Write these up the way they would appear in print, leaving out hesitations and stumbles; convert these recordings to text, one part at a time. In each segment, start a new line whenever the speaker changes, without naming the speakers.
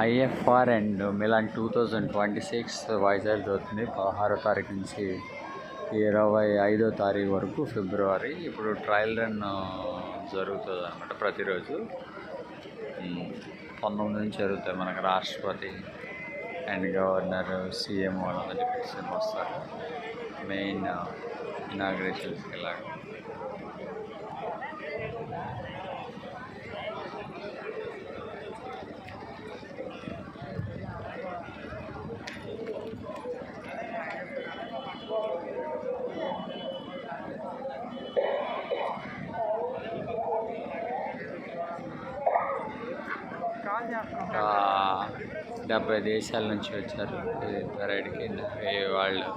IFR and melon 2026 Vizag జరుగుతుంది. 16వ తారీఖు నుంచి 25వ తారీఖు వరకు ఫిబ్రవరి. ఇప్పుడు ట్రయల్ రన్ జరుగుతుంది అనమాట. ప్రతిరోజు 19 నుంచి జరుగుతాయి. మనకు రాష్ట్రపతి అండ్ గవర్నర్, సీఎం వాళ్ళందరూ డిప్యూటీ సీఎం వస్తారు మెయిన్ ఇనాగ్రేషన్స్కి. ఇలాగ ఆ 70 దేశాల నుంచి వచ్చారు పెరేడ్కి. వాళ్ళు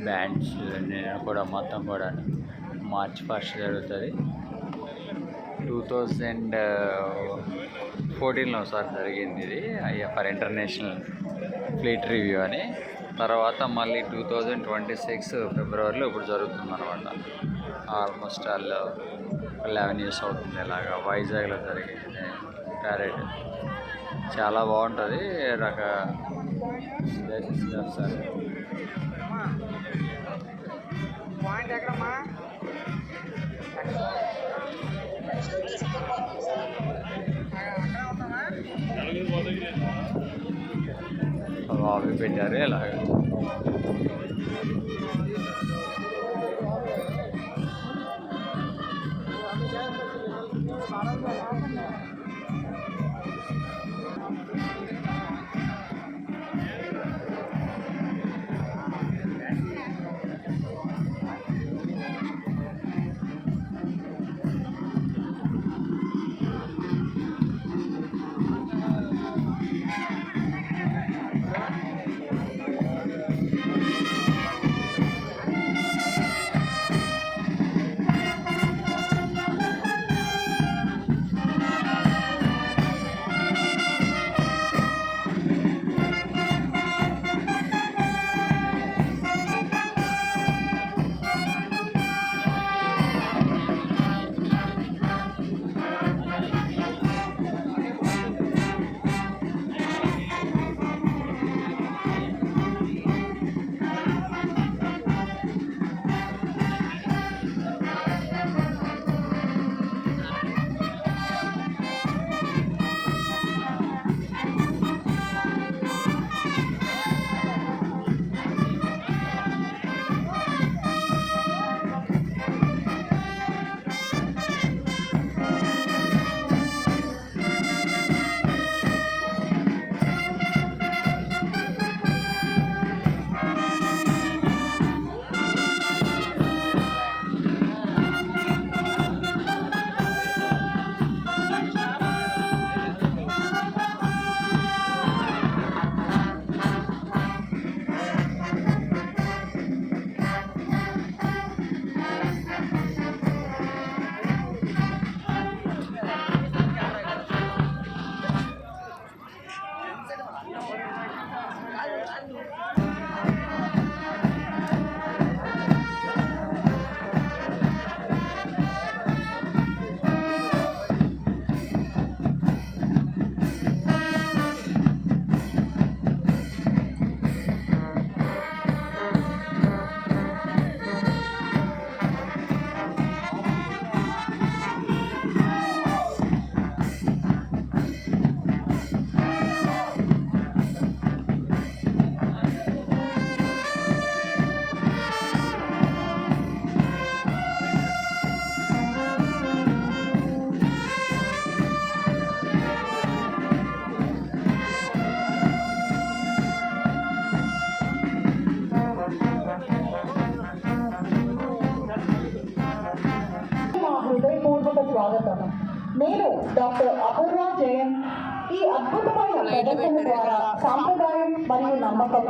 బ్యాండ్స్ నేను కూడా మొత్తం కూడా మార్చ్ 1 జరుగుతుంది. 2014లో ఒకసారి జరిగింది ఇది ఐఎఫ్ఆర్ ఇంటర్నేషనల్ ఫ్లీట్ రివ్యూ అని. తర్వాత మళ్ళీ 2026 ఫిబ్రవరిలో ఇప్పుడు జరుగుతుంది అనమాట. ఆల్మోస్ట్ 11 years అవుతుంది. ఇలాగా వైజాగ్లో జరిగింది ప్యారేడ్. చాలా బాగుంటుంది. సార్ అవి పెట్టారు ఇలాగ.
స్వాగతం. నేను డాక్టర్ అపూర్వ జయన్. ఈ అద్భుతమైన ప్రదర్శన ద్వారా సాంప్రదాయం మరియు నమ్మకం,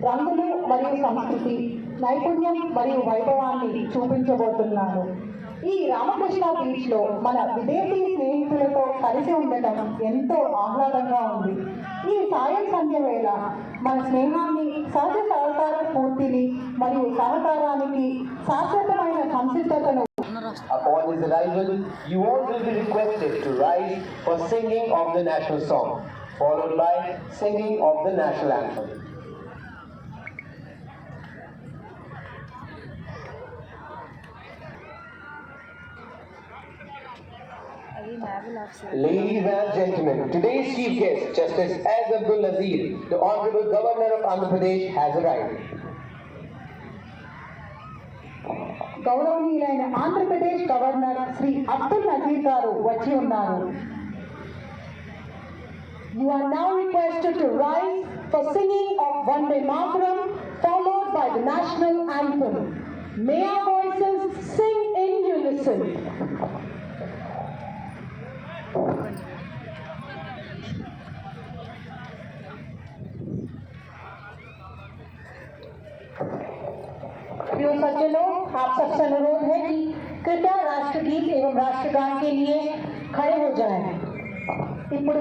రంగులు మరియు సంస్కృతి, నైపుణ్యం మరియు వైభవాన్ని చూపించబోతున్నాను. ఈ రామకృష్ణ బీచ్ లో మన విదేశీ స్నేహితులతో కలిసి ఉండటం ఎంతో ఆహ్లాదంగా ఉంది. ఈ సాయం సంధ్య వేళ మన స్నేహాన్ని, సహజ సహకార స్ఫూర్తిని మరియు సహకారానికి శాశ్వతమైన సంసిద్ధతను
Upon his arrival, you all will be requested to rise for singing of the national song, followed by singing of the national anthem. Ladies and gentlemen, today's chief guest, Justice S. Abdul Nazir, the Honorable Governor of Andhra Pradesh, has arrived.
గౌరవనీయులైన Andhra Pradesh governor Shri Abdul Nazir గారు వచ్చి ఉన్నారు. You are now requested to rise for singing of Vande Mataram, followed by the national anthem. May our voices sing in unison. प्रिय सज्जनों, आप सबसे अनुरोध है कि कृपया राष्ट्रगीत एवं राष्ट्रगान के लिए खड़े हो जाएं। ఇప్పుడు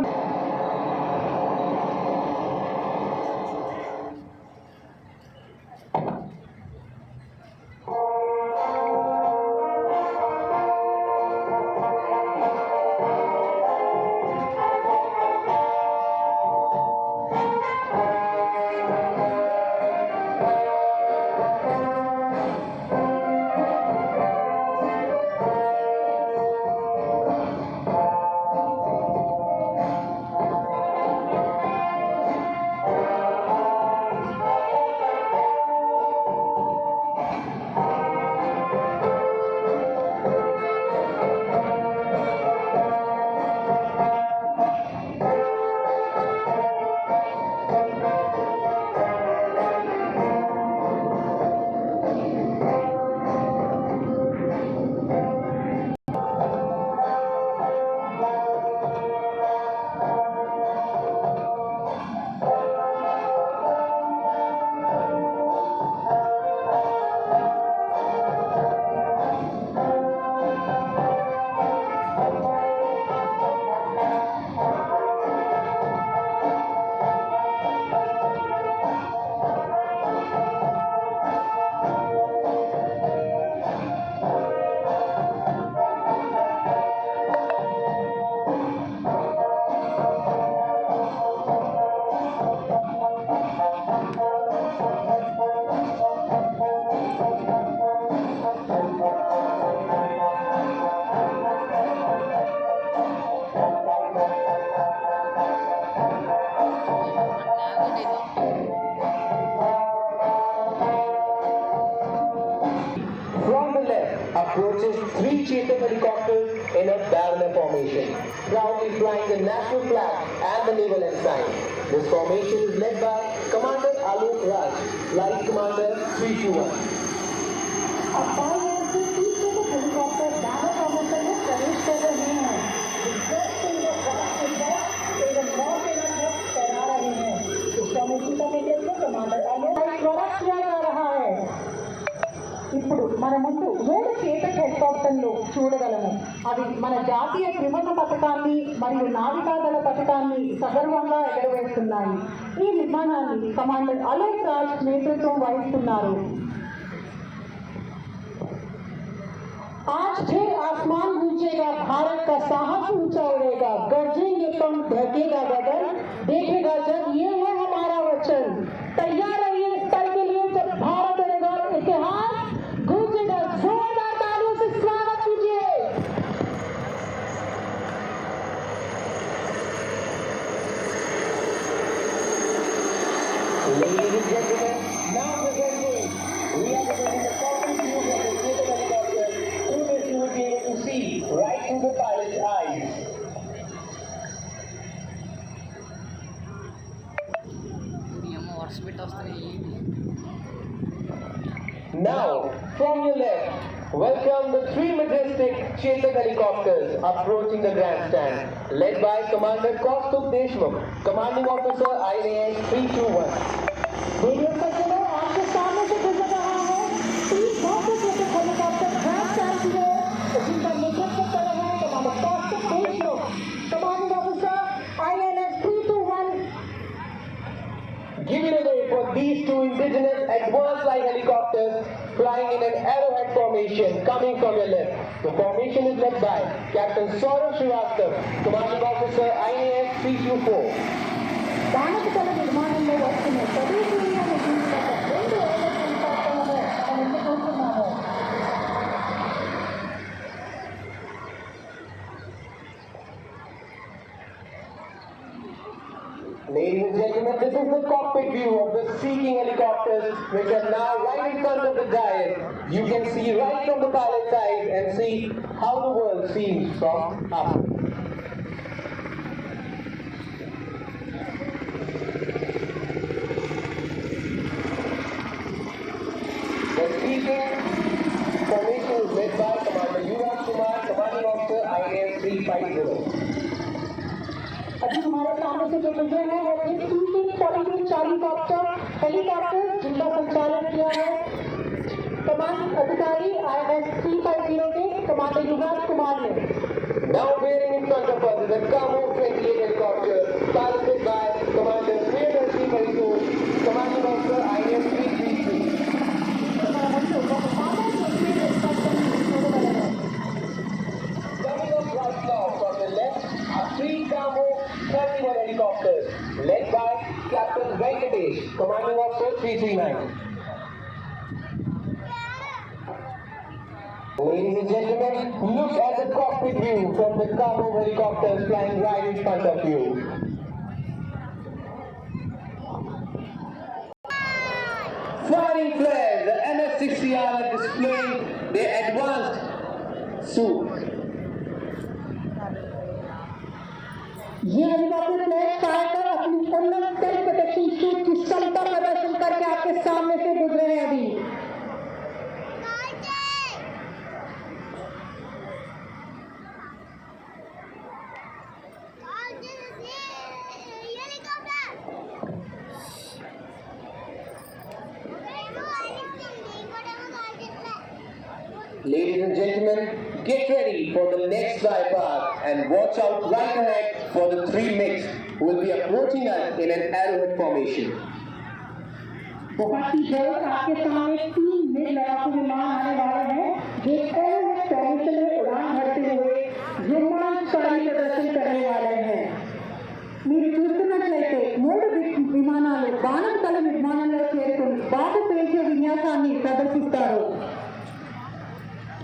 approaches 3 Chetak helicopters in a barrel formation, proudly flying the national flag and the naval ensign. This formation is led by Commander Alok Raj, Flight Commander 321.
Helicopter barrel formation में प्रवेश कर रहे हैं। करा रहे हैं। इस कमेटी का नेतृत्व कमांडर आलोक द्वारा किया जा रहा है। ఇప్పుడు మన ముందు 3 చేతక్ హెలికాప్టర్లు చూడగలము. అవి మన జాతీయ త్రివర్ణ పతాకాన్ని మరియు నావికాదళ పతాకాన్ని సగర్వంగా ఎగరవేస్తున్నాయి. ఈ విమానాన్ని కమాండర్ అలోక్ రాజ్ నేతృత్వం వహిస్తున్నారు. आज फिर आसमान गूंजेगा, भारत का साहस ऊंचा उड़ेगा, गरजेंगे पंख, ढकेगा गगन, देखेगा जग, ये है हमारा वचन। तैयार रहिए इस पल के लिए जब भारत उड़ेगा इतिहास गूंजेगा। जोरदार तालियों से स्वागत कीजिए।
Ladies and gentlemen, now presenting, we are presenting the cockpit view of the Chetak helicopter. Through this you will be able to see right through the pilot's eyes. Now, from your left, welcome the 3 majestic Chetak helicopters approaching the grandstand, led by Commander Kaustubh Deshmukh, Commanding Officer IAS 321.
Video सज्जनों, आपके सामने से गुजर रहा है 30 भारतीय jet helicopter grand की ओर, जिनका नेतृत्व कर रहे हैं commander Kaustubh Deshmukh, commanding officer INS 321.
Give it away for these 2 indigenous advanced light helicopters flying in an arrowhead formation coming from your left. The formation is led by Captain Saurav Srivastava, Commanding Officer IAS 324.
బాణకల నిర్మాణంలో వస్తున్న స్వదేశీయ నిధులకు 2 హెలికాప్టర్లను మనం ఎన్నుకుంటున్నాము.
Ladies and gentlemen, this is the cockpit view of the Sea helicopters which are now right in front of the dial. You can see right from the pilot side and see how the world seems from up. The Sea formation is led by Commander Yuvraj Kumar, Commanding Officer IAS 350.
अभी हमारे सामने से जो गुजरे हैं वो C-42 helicopter जिनका संचालन किया है कमांड अधिकारी IAS 350 के कमांडर युवराज कुमार ने.
Now bearing in front of us is a Kamo 28 helicopter piloted by Commander Priyadarshi Parikoo, Commanding Officer IAS 333. Coming up right now from the left are 3 Kamo 31 helicopters led by Captain Venkatesh, Commanding Officer 339. Ladies and gentlemen, look at the cockpit view from the Kamo helicopters flying right in front of you. Flying flares, the MS-60R are displaying their advanced suit.
ये helicopter flash fire कर अपनी उन्नत self protection suit की क्षमता प्रदर्शन करके आपके सामने से गुजरे हैं अभी.
Ladies and gentlemen, get ready for the next flypath and watch out right ahead for the 3 MiGs who will be approaching us in an arrowhead formation.
बहुत ही जल्द आपके सामने 3 मिग लड़ाकू विमान आने वाले हैं जो एयरवेज फॉर्मेशन में उड़ान भरते हुए रोमांचकारी प्रदर्शन करने वाले हैं. మీరు చూస్తున్నట్లయితే 3 విమానాలు బాణంతల నిర్మాణంలో చేరుకుని బాబు పేల్చే విన్యాసాన్ని ప్రదర్శిస్తారు.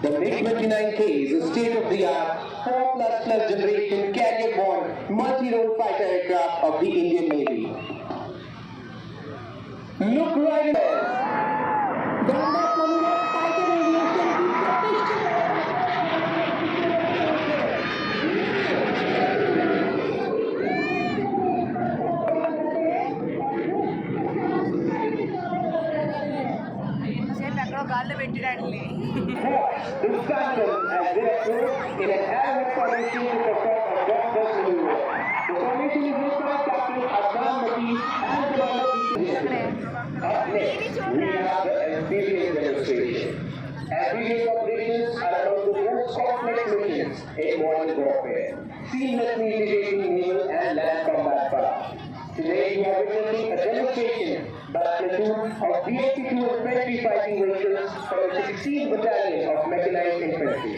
The MiG-29K is a state-of-the-art 4++ generation carrier-borne multi-role fighter aircraft of the Indian Navy. Look right there.
Fighter aviation की प्रतिष्ठित
గాల్లో పెట్టినట్లే
The Phantom has been approved in an arrowhead formation to perform a blockbuster maneuver. The formation is led by Captain Adnan Mati and Commander Deepak. Up next, we have the amphibious demonstration. Amphibious operations are among the most complex missions in modern warfare, seamlessly integrating naval and land combat power. Today we are witnessing a demonstration by a platoon of BMP-2 infantry fighting vehicles from the 16th Battalion of Mechanized Infantry.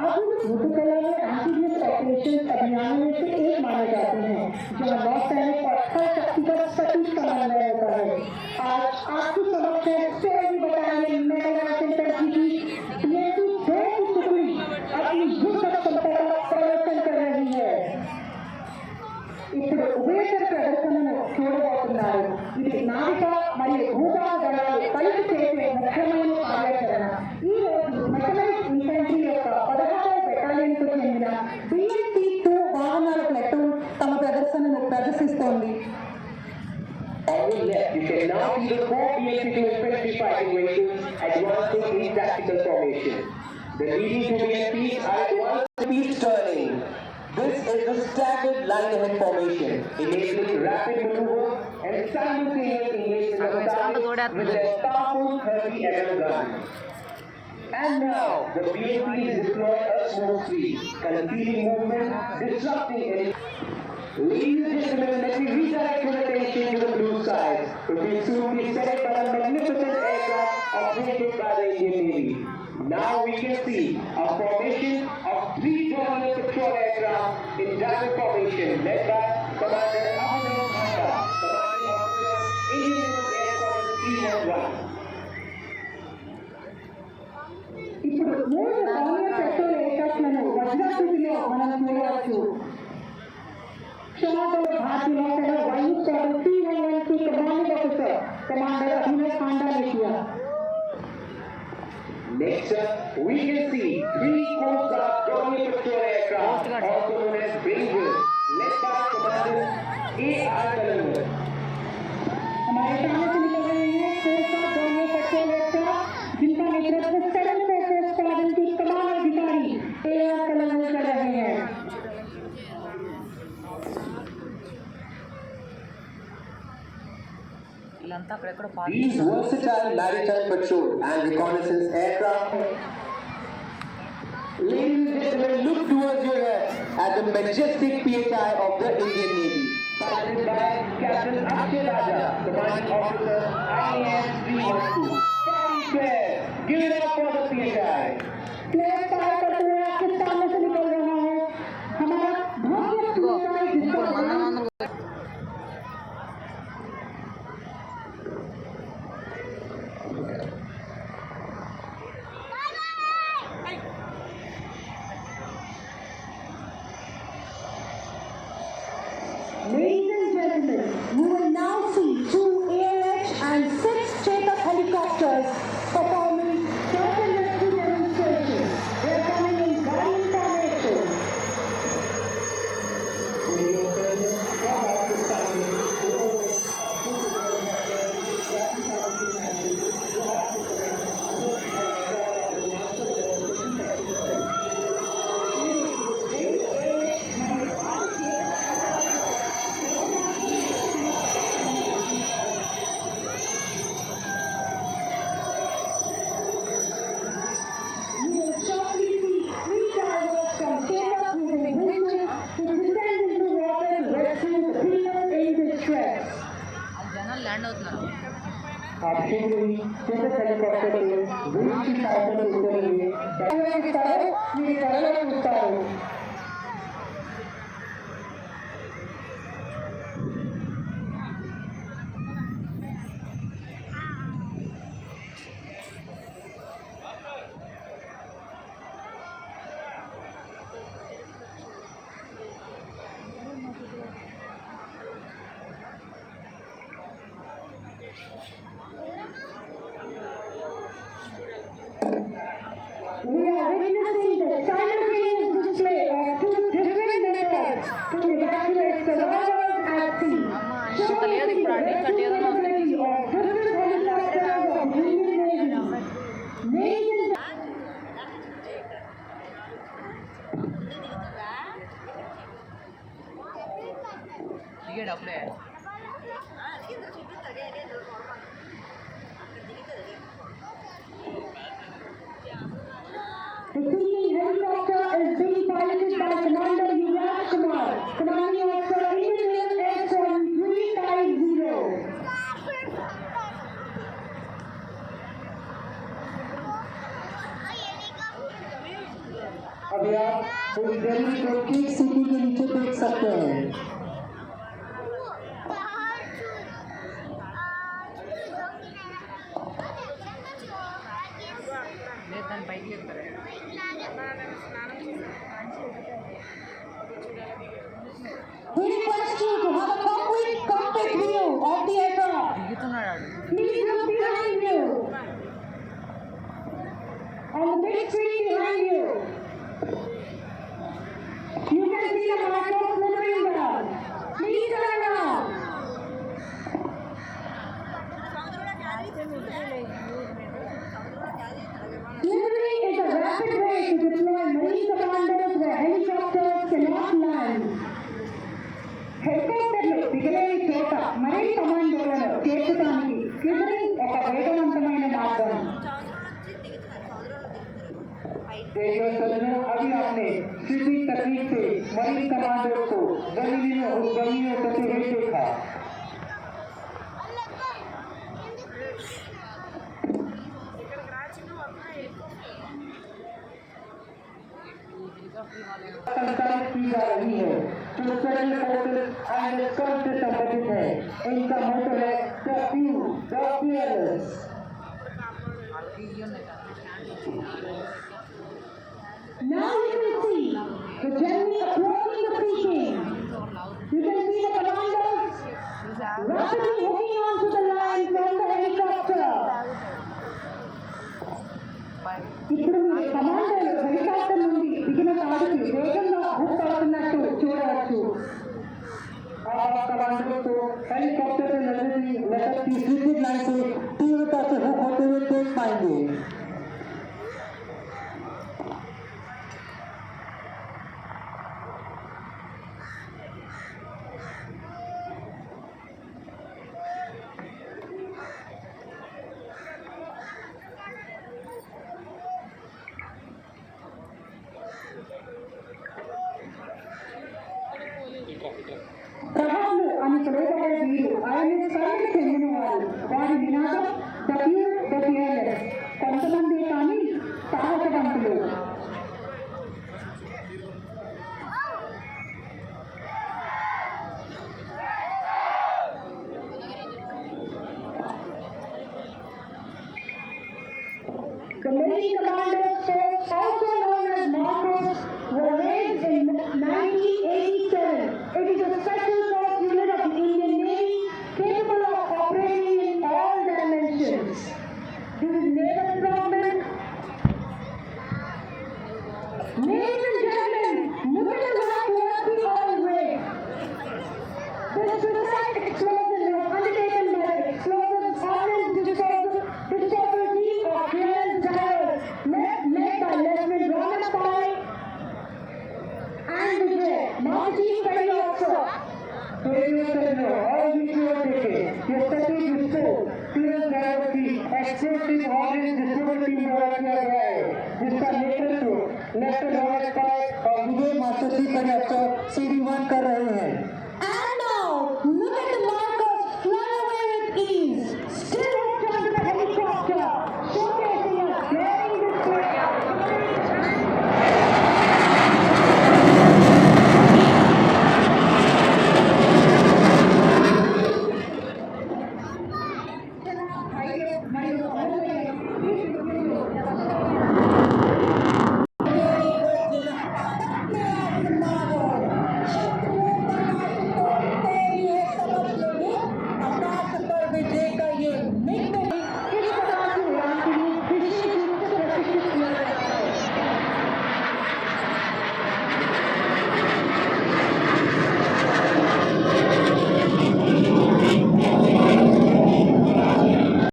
आधुनिक युद्धकला में amphibious operation अभियानों में से एक माने जाते हैं जहां नौसैनिक और थल शक्ति का सटीक समन्वय होता है. आज आपके समक्ष है 16वीं बटालियन मैकेनाइज्ड इन्फेंट्री की BMP-2 की टुकड़ी अपनी युद्ध क्षमता का प्रदर्शन कर रही है. ఇప్పుడు ఉభయచర ప్రదర్శనను చూడబోతున్నారు. ఇది నావిక మరియు భూభాగ దళాలు కలిసి చేసే ముఖ్యమైన కార్యాచరణ. ఈ రోజు మెకనైజ్డ్ ఇన్ఫెంట్రీ యొక్క 16వ బెటాలియన్కు చెందిన BMP-2 వాహనాల ప్లటూన్ తమ ప్రదర్శనను ప్రదర్శిస్తోంది.
On your left, you can now see the 4 BMP-2 infantry fighting vehicles advancing in tactical formation. The leading 2 BMPs are at one speed turning. This is the staggered line-ahead formation, enabling rapid maneuver and simultaneous engagement of targets with their powerful 30 mm guns. And now, the BMPs deploy a smooth speed, concealing movement, disrupting any. Ladies and gentlemen, let me redirect your attention to the blue skies, which will soon be set by a magnificent formation led by Commander Abhinav Bhanda, commanding officer, Indian Naval Air Force 311.
ఇప్పుడు మూడు round petrol ఎయిర్క్రాఫ్ట్లను వజ్రాకృతిలో మనం చూడవచ్చు. క్షమాతో భారతీయ నౌసేన వాయుసేన C-112 commanding officer commander Abhinav Panda నేషియా.
Next up, we can see three Coast Guard Dornier patrol aircraft, also known as Ranger, led by Commander A.R. Kalanwar.
हमारे सामने से निकल रहे हैं coast guard Dornier patrol aircraft, जिनका नेतृत्व सेवन फोर्सेस स्क्वाड्रन की कमान अधिकारी A.R. कलंवर कर रहे हैं.
వీళ్ళంతా అక్కడెక్కడ
These versatile maritime patrol and reconnaissance aircraft. Ladies and gentlemen, look towards your left at the majestic PHI of the Indian Navy, piloted by Captain Akshay Raja, commanding officer IAS 312. Very fair. Give it up for the PHI.
Plane fire करते हुए आपके सामने से निकल रहा है हमारा भव्य PHI, जिसका नाम Ladies and gentlemen, you will now see 2 AH and 6 Chetak helicopters performing search and rescue demonstrations. They are coming in guiding formation. You will shortly see 3 divers from Chetak using winches to descend into water to rescue the people in distress.
జనాలు land అవుతున్నారు.
आप शीघ्र ही Chetak helicopter के wing की सहायता से उतरेंगे. మీరు త్వరలో చూస్తారు. We are witnessing the simultaneous display of 2 different methods to evacuate survivors at sea, showcasing the rescue capability of different helicopters of the Indian Navy. Ladies and
దిగాడు అప్పుడే.
The sinking helicopter is being piloted by Commander Yuvraj Kumar, commanding officer Indian Air Force 350. अभी आप पूरी दिल्ली को cake city के नीचे देख सकते हैं.
లేదు దాని పైకి ఎక్కుతారు.
We request you to have a complete cockpit view of the aircraft.
దిగుతున్నాడు ఆడు.
Please look behind you. On the big screen behind you, you can see the micro glittering down. Please turn around. Glittering is a rapid way to deploy marine commanders where helicopters cannot land. హెలికాప్టర్లు దిగలేని చోట మరిన్ కమాండోలను చేర్చడానికి గిటరింగ్ ఒక వేగవంతమైన మార్గం. अभी आपने सीधी तकनीक से मरीन कमांडर को जमीनियों करते हुए देखा. संचालित की जा रही है.
जो स्पेशल फोर्सेस एंड स्कॉट से संबंधित है। इनका मोटो है the few the fearless.
Now you can see the general approaching the Peking. You can see the commanders rapidly hooking onto the line from the helicopter. ఇప్పుడు మీరు కమాండర్లు హెలికాప్టర్ నుండి దిగిన తాడుకి వేగంగా హుక్ అవుతున్నట్టు చూడవచ్చు.
आप कमांडर को हेलीकॉप्टर से नजदीक लटकती स्वीपिंग लाइन से तीव्रता से हुक होते हुए देख पाएंगे।
ప్రహార్లు అని పిలువబడే వీరు ఆయన స్థాయికి చెందిన వారు. వారి నినాదం ద ప్యూర్ ద ఫియర్లెస్. కొంతమంది కానీ సాహసవంతులు. The many commanders, also known as Marcos, were raised in 1987. It is a special force unit of the Indian Navy capable of operating in all dimensions. This is naval development. Ladies and gentlemen, look at the right towards the oil rig. This suicide explosion was undertaken by the explosive ordnance disposal team of Clearance Divers, led by Lieutenant Ronald Pai and Vijay, Master Chief Petty Officer.
और video देखे ये सभी विस्फोट clearance driver की explosive ordinance distributor team द्वारा किया गया है, जिसका नेतृत्व लेफ्टिनेंट रॉबर्ट पाई और विजय मास्टर चीफ पेटी ऑफिसर CD1 कर रहे